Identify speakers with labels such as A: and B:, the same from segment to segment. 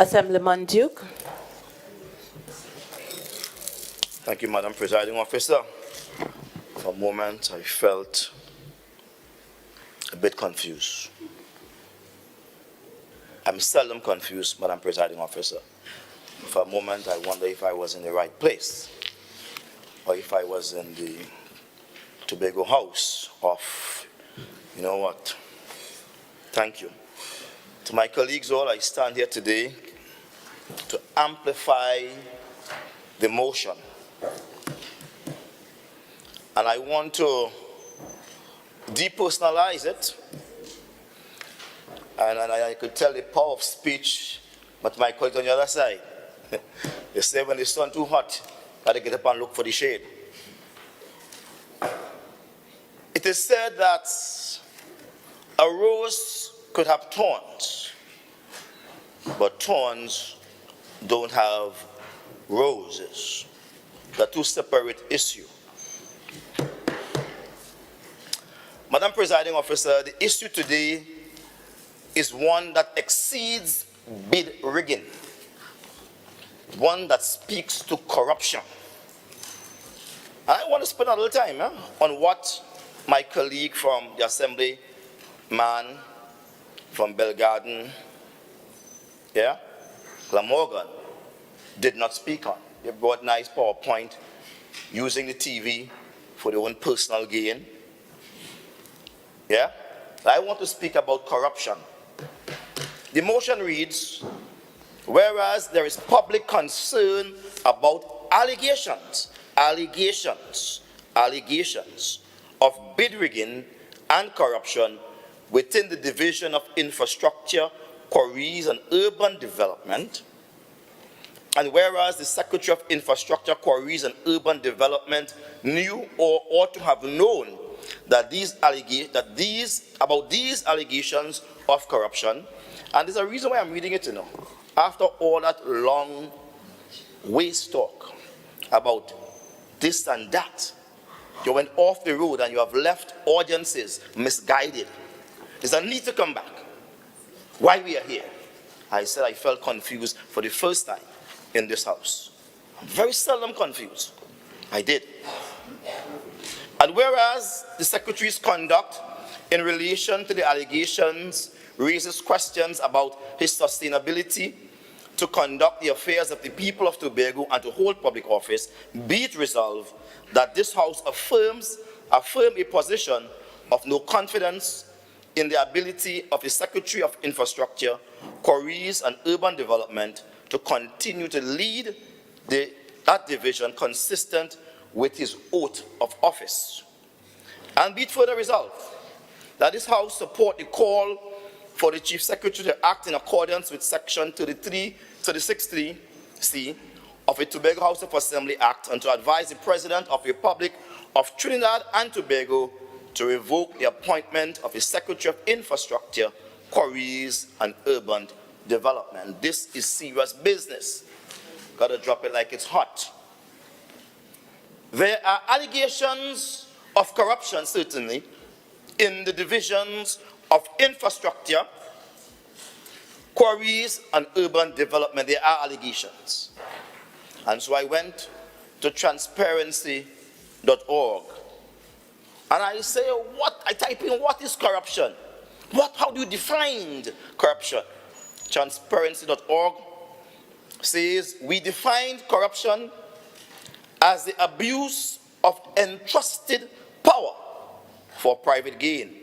A: Assemblyman Duke.
B: Thank you, Madam Presiding Officer. For a moment, I felt a bit confused. I'm seldom confused, Madam Presiding Officer. For a moment, I wonder if I was in the right place, or if I was in the Tobago house of, you know what. Thank you. To my colleagues all, I stand here today to amplify the motion. And I want to depersonalize it. And I could tell the power of speech, but my colleagues on the other side, they say when the sun too hot, gotta get up and look for the shade. It is said that a rose could have thorns, but thorns don't have roses. They're two separate issues. Madam Presiding Officer, the issue today is one that exceeds bid rigging, one that speaks to corruption. And I want to spend a little time on what my colleague from the Assemblyman from Belgarden, Glamorgan, did not speak on. They brought nice PowerPoint using the TV for their own personal gain. I want to speak about corruption. The motion reads, whereas there is public concern about allegations of bid rigging and corruption within the Division of Infrastructure, Quarries and Urban Development, and whereas the Secretary of Infrastructure, Quarries and Urban Development knew or ought to have known that these allegations of corruption, and there's a reason why I'm reading it, after all that long waste talk about this and that, you went off the road and you have left audiences misguided. There's a need to come back. Why we are here? I said I felt confused for the first time in this house. I'm very seldom confused. I did. And whereas the Secretary's conduct in relation to the allegations raises questions about his sustainability to conduct the affairs of the people of Tobago and to hold public office, be it resolved that this House affirm a position of no confidence in the ability of the Secretary of Infrastructure, Quarries and Urban Development to continue to lead that division consistent with his oath of office. And be it further resolved that this House support the call for the Chief Secretary to act in accordance with Section 36(3)(c) of the Tobago House of Assembly Act and to advise the President of the Republic of Trinidad and Tobago to revoke the appointment of the Secretary of Infrastructure, Quarries and Urban Development. This is serious business. Gotta drop it like it's hot. There are allegations of corruption, certainly, in the divisions of infrastructure, quarries, and urban development. There are allegations. And so I went to transparency.org. And I say, I type in, what is corruption? How do you define corruption? Transparency.org says, we defined corruption as the abuse of entrusted power for private gain.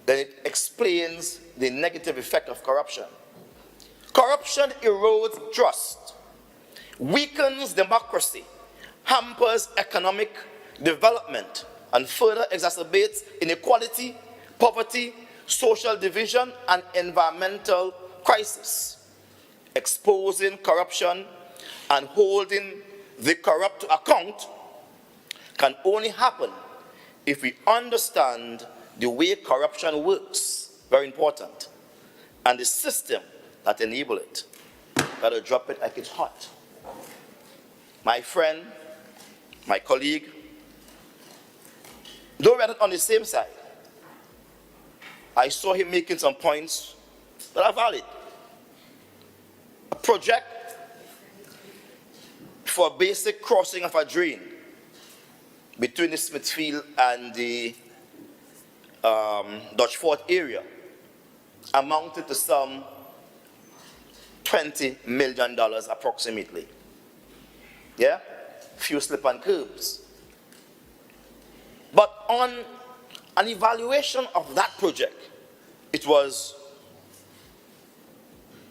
B: Then it explains the negative effect of corruption. Corruption erodes trust, weakens democracy, hampers economic development, and further exacerbates inequality, poverty, social division, and environmental crisis. Exposing corruption and holding the corrupt to account can only happen if we understand the way corruption works, very important, and the system that enable it. Gotta drop it like it's hot. My friend, my colleague, though we're not on the same side, I saw him making some points that are valid. project for a basic crossing of a drain between the Smithfield and the Dutch Fort area amounted to some $20 million approximately. Yeah? Few slip and curbs. But on an evaluation of that project, it was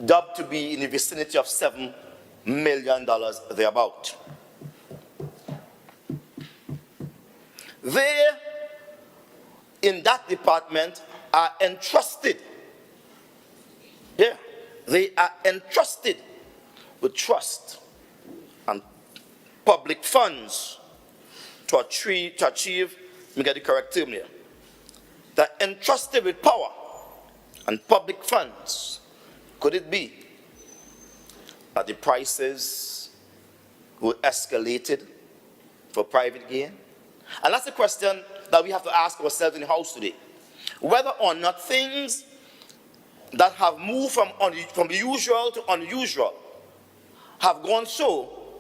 B: dubbed to be in the vicinity of $7 million thereabout. They, in that department, are entrusted. Yeah, they are entrusted with trust and public funds to achieve, let me get the correct term here. They're entrusted with power and public funds. Could it be that the prices were escalated for private gain? And that's a question that we have to ask ourselves in the House today. Whether or not things that have moved from the usual to unusual have gone so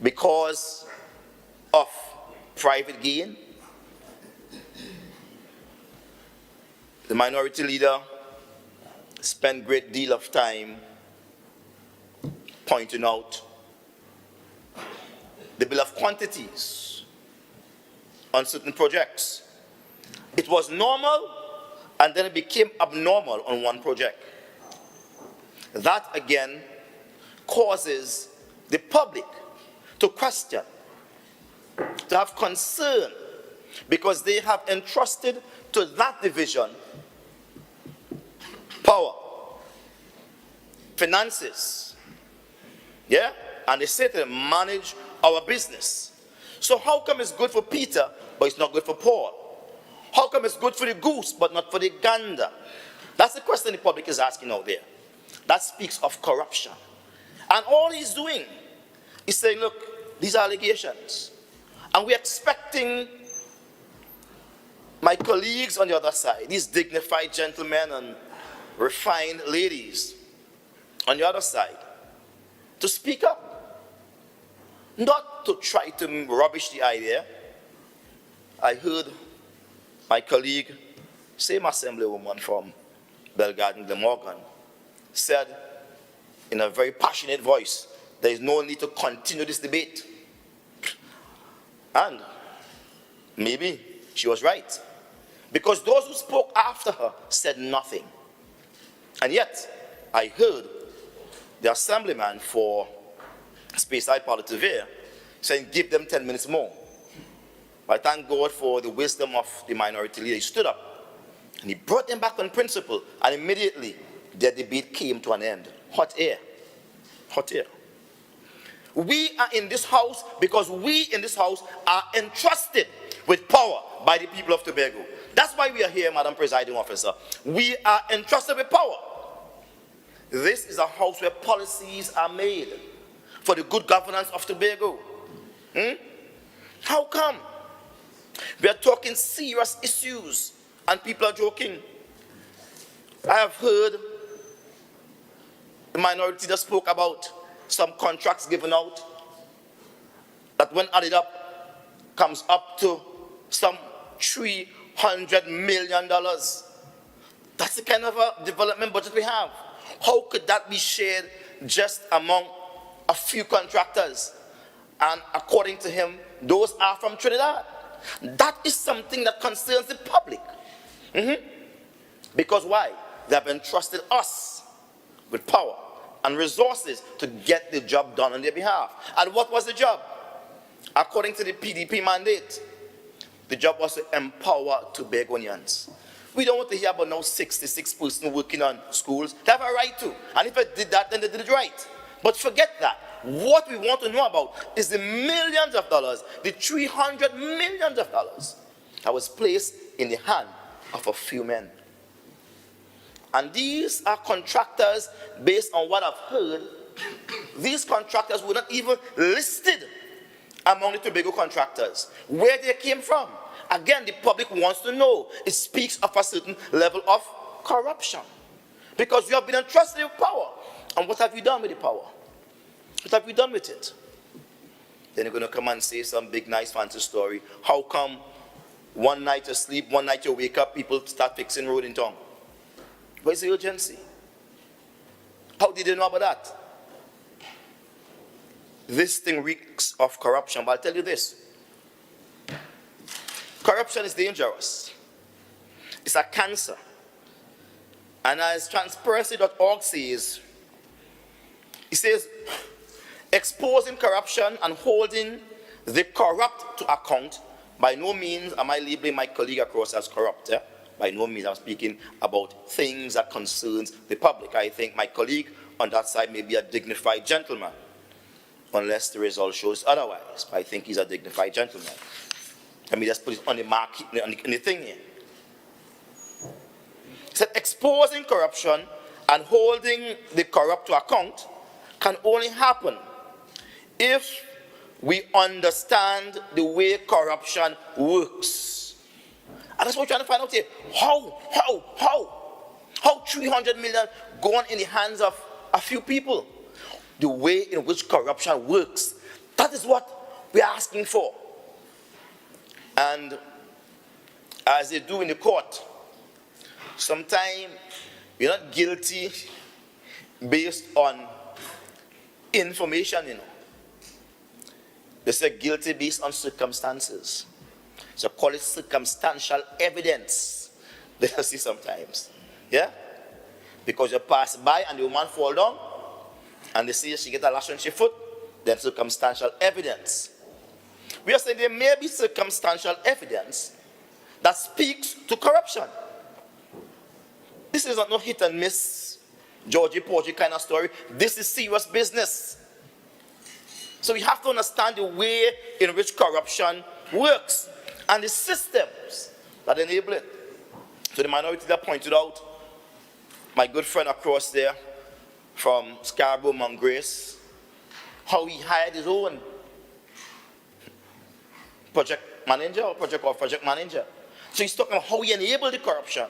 B: because of private gain. The minority leader spent a great deal of time pointing out the bill of quantities on certain projects. It was normal, and then it became abnormal on one project. That again causes the public to question, to have concern, because they have entrusted to that division power, finances, yeah? And they say to them, manage our business. So how come it's good for Peter, but it's not good for Paul? How come it's good for the goose, but not for the gander? That's the question the public is asking out there. That speaks of corruption. And all he's doing is saying, look, these are allegations. And we're expecting my colleagues on the other side, these dignified gentlemen and refined ladies on the other side, to speak up. Not to try to rubbish the idea. I heard my colleague, same assemblywoman from Belgarden, Glamorgan, said in a very passionate voice, there is no need to continue this debate. And maybe she was right. Because those who spoke after her said nothing. And yet, I heard the assemblyman for Speyside Palliative saying, give them 10 minutes more. I thank God for the wisdom of the minority leader. He stood up and he brought them back on principle, and immediately their debate came to an end. Hot air. Hot air. We are in this house because we in this house are entrusted with power by the people of Tobago. That's why we are here, Madam Presiding Officer. We are entrusted with power. This is a house where policies are made for the good governance of Tobago. How come? We are talking serious issues and people are joking. I have heard the minority that spoke about some contracts given out that when added up comes up to some $300 million. That's the kind of a development budget we have. How could that be shared just among a few contractors? And according to him, those are from Trinidad. That is something that concerns the public. Because why? They have entrusted us with power and resources to get the job done on their behalf. And what was the job? According to the PDP mandate, the job was to empower Tobagonians. We don't want to hear about now 66 persons working on schools. They have a right to. And if they did that, then they did it right. But forget that. What we want to know about is the millions of dollars, the $300 million that was placed in the hand of a few men. And these are contractors, based on what I've heard, these contractors were not even listed among the Tobago contractors. Where they came from. Again, the public wants to know. It speaks of a certain level of corruption. Because you have been entrusted with power. And what have you done with the power? What have you done with it? Then you're going to come and say some big, nice, fancy story. How come one night you sleep, one night you wake up, people start fixing road in town? Where's the urgency? How did they know about that? This thing reeks of corruption, but I'll tell you this. Corruption is dangerous. It's a cancer. And as transparency.org says, it says, exposing corruption and holding the corrupt to account. By no means am I labeling my colleague across as corrupt. Yeah? By no means I'm speaking about things that concerns the public. I think my colleague on that side may be a dignified gentleman, unless the result shows otherwise. But I think he's a dignified gentleman. Let me just put it on the mark, on the thing here. It said exposing corruption and holding the corrupt to account can only happen if we understand the way corruption works. And that's what we're trying to find out here. How 300 million gone in the hands of a few people? The way in which corruption works. That is what we're asking for. And as they do in the court, sometimes you're not guilty based on information, They say guilty based on circumstances. So call it circumstantial evidence. They see sometimes. Yeah? Because you pass by and the woman fall down, and they see she get a lash on her foot, then circumstantial evidence. We are saying there may be circumstantial evidence that speaks to corruption. This is not no hit and miss, Georgie Porgy kind of story. This is serious business. So we have to understand the way in which corruption works and the systems that enable it. So the minority that pointed out, my good friend across there from Scarborough, Mount Grace, how he hired his own project manager. So he's talking about how he enabled the corruption,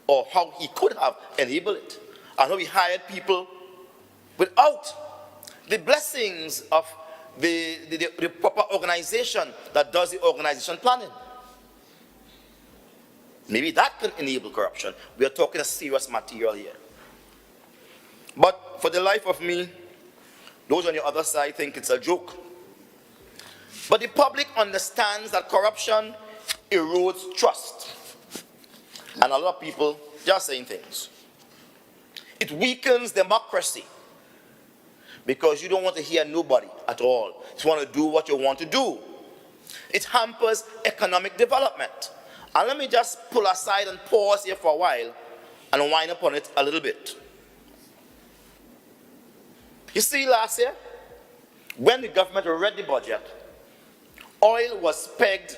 B: or how he could have enabled it, and how he hired people without the blessings of the proper organization that does the organization planning. Maybe that can enable corruption. We are talking a serious material here. But for the life of me, those on the other side think it's a joke. But the public understands that corruption erodes trust. And a lot of people just saying things. It weakens democracy. Because you don't want to hear nobody at all. You want to do what you want to do. It hampers economic development. And let me just pull aside and pause here for a while and wind upon it a little bit. You see, last year, when the government read the budget, oil was pegged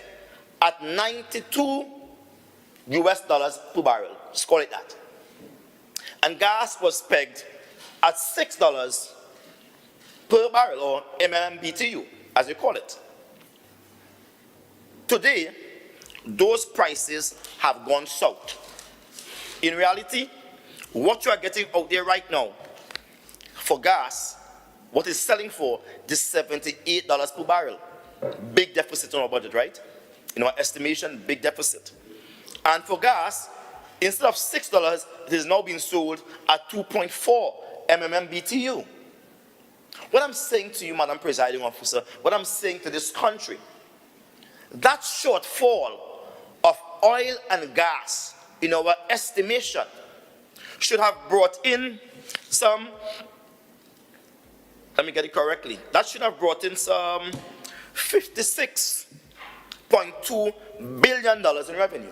B: at $92 per barrel. Just call it that. And gas was pegged at $6 per barrel, or MMBTU, as you call it. Today, those prices have gone south. In reality, what you are getting out there right now for gas, what it's selling for is $78 per barrel. Big deficit on our budget, right? In our estimation, big deficit. And for gas, instead of $6, it is now being sold at 2.4 MMBTU. What I'm saying to you, Madam Presiding Officer, what I'm saying to this country, that shortfall of oil and gas in our estimation should have brought in some, let me get it correctly, that should have brought in some $56.2 billion in revenue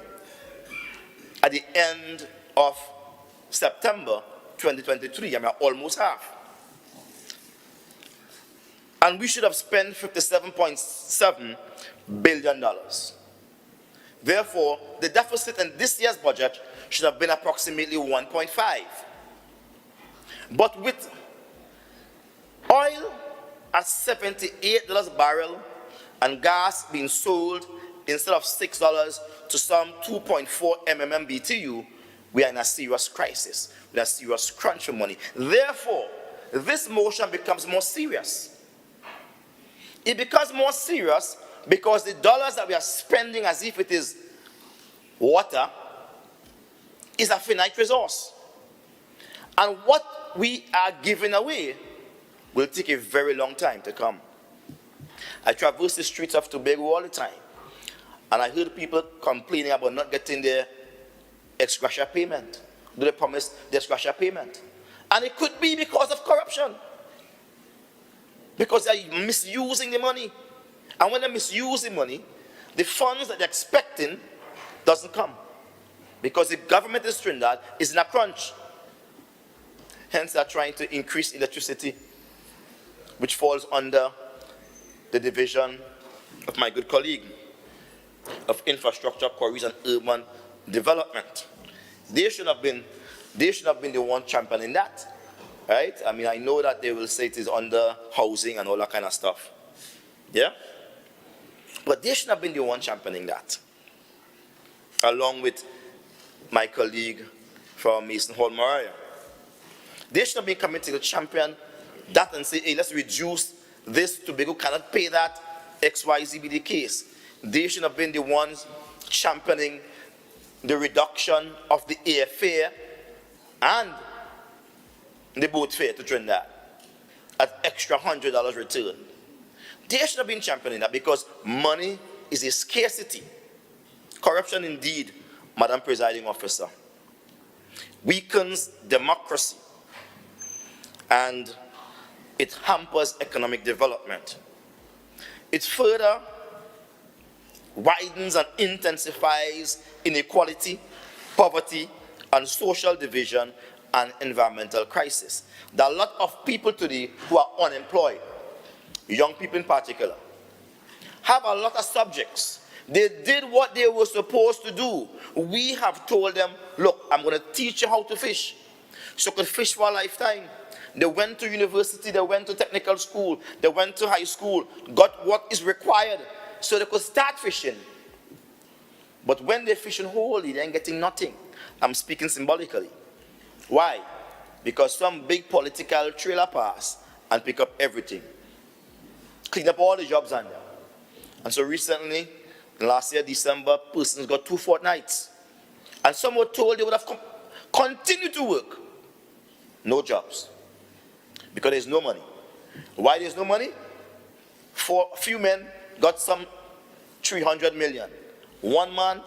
B: at the end of September 2023. I mean, almost half. And we should have spent $57.7 billion. Therefore, the deficit in this year's budget should have been approximately 1.5. But with oil at $78 a barrel and gas being sold instead of $6 to some 2.4 MMBTU, we are in a serious crisis. We are a serious crunch for money. Therefore, this motion becomes more serious. It becomes more serious because the dollars that we are spending as if it is water is a finite resource. And what we are giving away will take a very long time to come. I traverse the streets of Tobago all the time, and I heard people complaining about not getting their ex gratia payment. Do they promise the ex gratia payment? And it could be because of corruption. Because they're misusing the money. And when they misuse the money, the funds that they're expecting doesn't come. Because the government in Trinidad is in a crunch. Hence, they're trying to increase electricity, which falls under the division of my good colleague of infrastructure, quarries, and urban development. They should have been the one championing that. Right? I mean, I know that they will say it is under housing and all that kind of stuff. Yeah? But they should have been the one championing that. Along with my colleague from Mason Hall, Mariah. They should have been coming to champion that and say, hey, let's reduce this. Tobago cannot pay that. XYZ be the case. They should have been the ones championing the reduction of the airfare and the boat fare to Trinidad at extra $100 return. They should have been championing that because money is a scarcity. Corruption indeed, Madam Presiding Officer, weakens democracy and it hampers economic development. It further widens and intensifies inequality, poverty, and social division and environmental crisis. There are a lot of people today who are unemployed, young people in particular, have a lot of subjects. They did what they were supposed to do. We have told them, look, I'm going to teach you how to fish. So you can fish for a lifetime. They went to university, they went to technical school, they went to high school, got what is required so they could start fishing. But when they fish in wholly, they ain't getting nothing. I'm speaking symbolically. Why? Because some big political trailer pass and pick up everything. Clean up all the jobs on them. And so recently, last year, December, persons got 2 fortnights. And some were told they would have continued to work. No jobs. Because there's no money. Why there's no money? For a few men got some 300 million. One man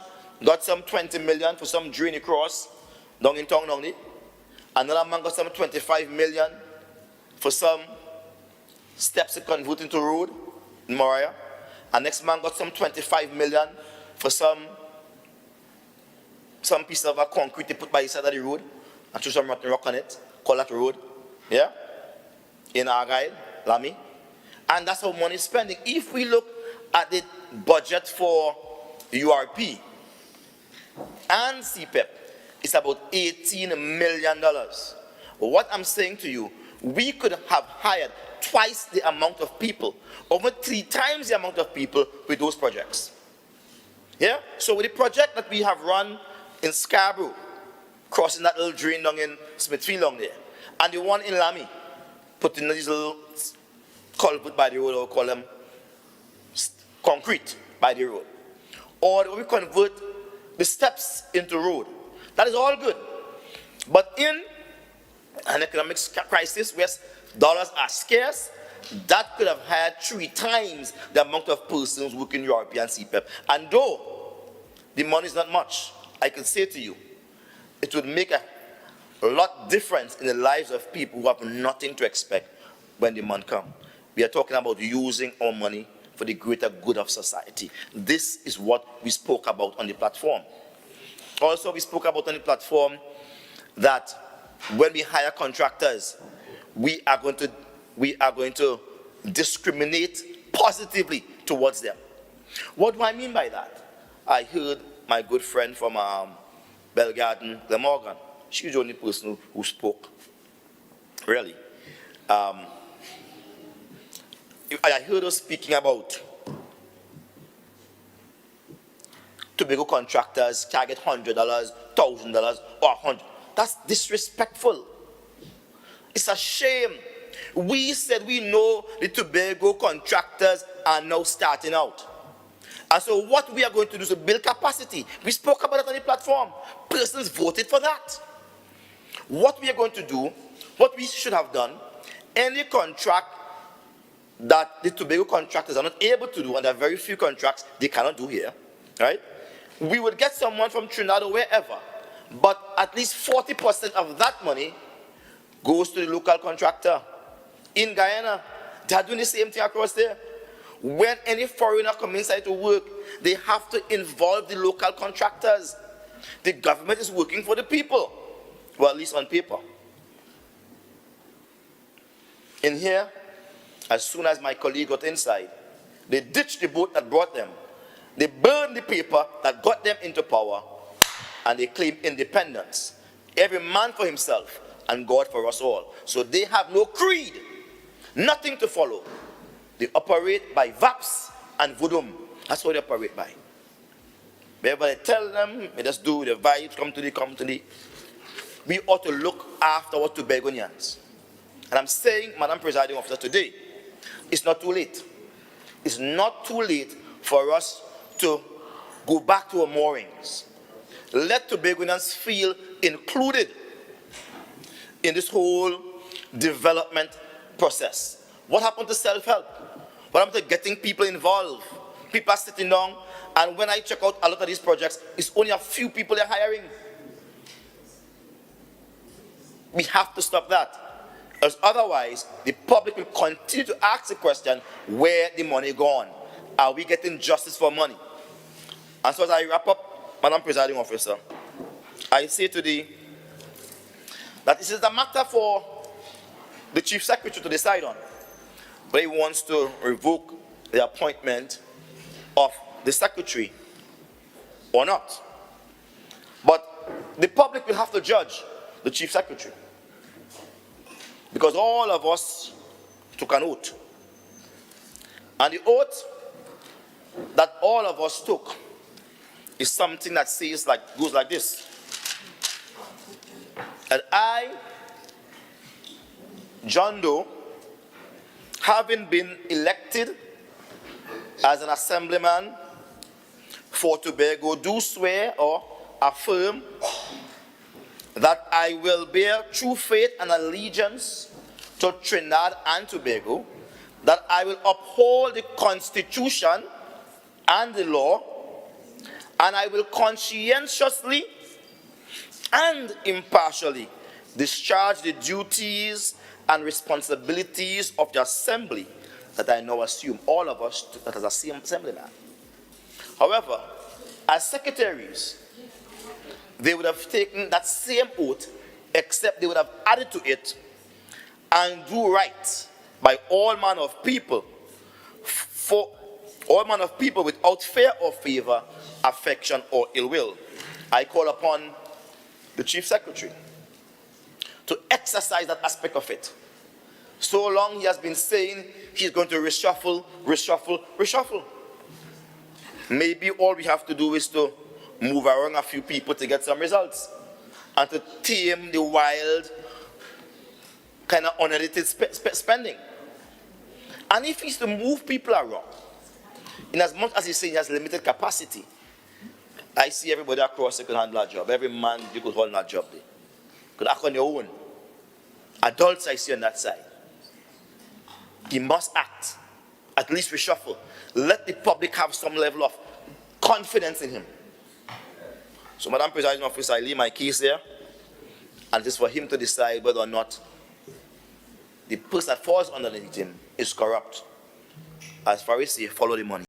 B: got some 20 million for some drain across down in town down there. Another man got some 25 million for some steps to convert into road in Mariah. And next man got some 25 million for some piece of a concrete they put by the side of the road and threw some rotten rock on it. Call that road. Yeah? In Argyle, Lamy. And that's how money is spending. If we look at the budget for URP and CPEP, it's about $18 million. What I'm saying to you, we could have hired twice the amount of people, over 3 times the amount of people with those projects. Yeah? So with the project that we have run in Scarborough, crossing that little drain down in Smithfield down there, and the one in Lamy, putting these little culvert by the road, or call them concrete by the road. Or we convert the steps into road. That is all good. But in an economic crisis where dollars are scarce, that could have had 3 times the amount of persons working European CPEP. And though the money is not much, I can say to you, it would make a lot difference in the lives of people who have nothing to expect when the month comes. We are talking about using our money for the greater good of society. This is what we spoke about on the platform. Also, we spoke about on the platform that when we hire contractors, we are going to discriminate positively towards them. What do I mean by that? I heard my good friend from Belgarden, Glamorgan. She's the only person who spoke. Really. I heard her speaking about Tobago contractors target $100, $1,000, or $100. That's disrespectful. It's a shame We said we know the Tobago contractors are now starting out. And so what we are going to do is to build capacity. We spoke about it on the platform. Persons voted for that. What we are going to do, what we should have done, any contract that the Tobago contractors are not able to do, and there are very few contracts they cannot do here, right? We would get someone from Trinidad or wherever, but at least 40% of that money goes to the local contractor. In Guyana, they are doing the same thing across there. When any foreigner comes inside to work, they have to involve the local contractors. The government is working for the people, well, at least on paper. In here, as soon as my colleague got inside, they ditched the boat that brought them. They burned the paper that got them into power, and they claimed independence. Every man for himself, and God for us all. So they have no creed, nothing to follow. They operate by VAPs and voodoo. That's what they operate by. Wherever they tell them, they just do the vibes, come to the. We ought to look after our Tobagonians. And I'm saying, Madam Presiding Officer, today, it's not too late. It's not too late for us to go back to our moorings. Let Tobagonians feel included in this whole development process. What happened to self-help? What happened to getting people involved? People are sitting down, and when I check out a lot of these projects, it's only a few people they're hiring. We have to stop that. As otherwise, the public will continue to ask the question, where the money gone? Are we getting justice for money? And so as I wrap up, Madam Presiding Officer, I say to thee that this is a matter for the Chief Secretary to decide on, whether he wants to revoke the appointment of the Secretary or not. But the public will have to judge the Chief Secretary, because all of us took an oath. And the oath that all of us took is something that goes like this. And I, John Doe, having been elected as an Assemblyman for Tobago, do swear or affirm that I will bear true faith and allegiance to Trinidad and Tobago, that I will uphold the Constitution and the law, and I will conscientiously and impartially discharge the duties and responsibilities of the Assembly that I now assume, all of us that as Assemblyman. However, as secretaries, they would have taken that same oath, except they would have added to it, and do right by all manner of people, for all manner of people without fear or favor, affection or ill will. I call upon the Chief Secretary to exercise that aspect of it. So long he has been saying he's going to reshuffle, reshuffle, reshuffle. Maybe all we have to do is to move around a few people to get some results, and to tame the wild, kind of unedited spending. And if he's to move people around, in as much as he's saying he has limited capacity, I see everybody across there could handle a job. Every man, you could hold that job there. Could act on your own. Adults I see on that side. He must act. At least reshuffle. Let the public have some level of confidence in him. So, Madam Presiding Officer, I leave my case here, and it is for him to decide whether or not the person that falls underneath him is corrupt. As far as he follow the money.